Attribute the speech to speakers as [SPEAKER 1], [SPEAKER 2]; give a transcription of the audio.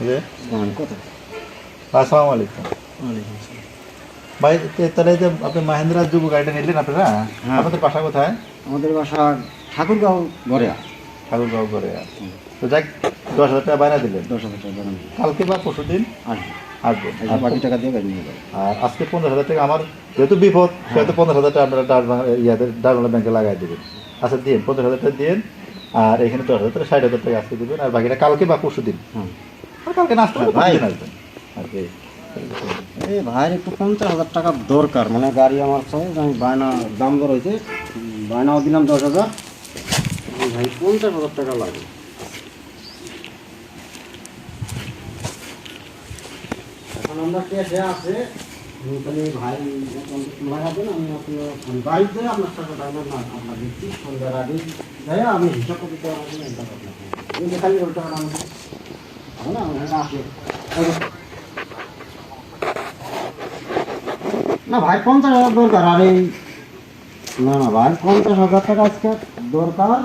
[SPEAKER 1] যে
[SPEAKER 2] কথা
[SPEAKER 1] আসসালামু আলাইকুম ভাই। তাহলে যে আপনি মাহিন্দ্রা যুব গাড়িটা নিলেন আপনারা,
[SPEAKER 2] হ্যাঁ।
[SPEAKER 1] আপনাদের বাসা কোথায়?
[SPEAKER 2] আমাদের বাসা ঠাকুরগাঁও ঘরে
[SPEAKER 1] ঠাকুরগাঁও করে। তো যাক, 10,000 টাকা বায়না দিলেন।
[SPEAKER 2] 10,000 টাকা বানানো
[SPEAKER 1] কালকে বা পরশু দিন
[SPEAKER 2] আসবে।
[SPEAKER 1] আসবেন।
[SPEAKER 2] আর বাকি টাকা দিয়ে গাড়ি নিয়ে যাবে।
[SPEAKER 1] আর আজকে 15,000 টাকা আমার যেহেতু বিপদ, সেহেতু 15,000 টাকা আপনারা ডারবাংলা ব্যাংকে লাগাই দেবেন। আচ্ছা দিন, 15,000 টাকা দিন। আর এখানে 10,000 টাকা, 60,000 টাকা আজকে দেবেন। আর বাকিটা কালকে বা পরশু দিন।
[SPEAKER 2] হ্যাঁ
[SPEAKER 1] আর কালকে না আসতে পারলে
[SPEAKER 2] ভাই।
[SPEAKER 1] পরশু দিন আসবেন আর কি।
[SPEAKER 2] এই ভাইয়ের একটু 50,000 টাকা দরকার, মানে গাড়ি আমার চাই। আমি বায়না দাম দর হয়েছে, বায়নাও দিলাম 10,000। ভাই 50,000 টাকা লাগে। এখন আমরা ক্যাশে আছে, তাহলে ভাই লাগাবেন। আমি আপনার বাড়িতে আপনার টাকা বায়না না আপনার দিচ্ছি সন্ধ্যার আগে। যাই আমি হিসাব করতে দেওয়া হবে না, এই যে খালি টাকা আমাকে না আসে না ভাই। 50,000 দরকার। আর এই না না ভাই 50,000 টাকা আজকে দরকার।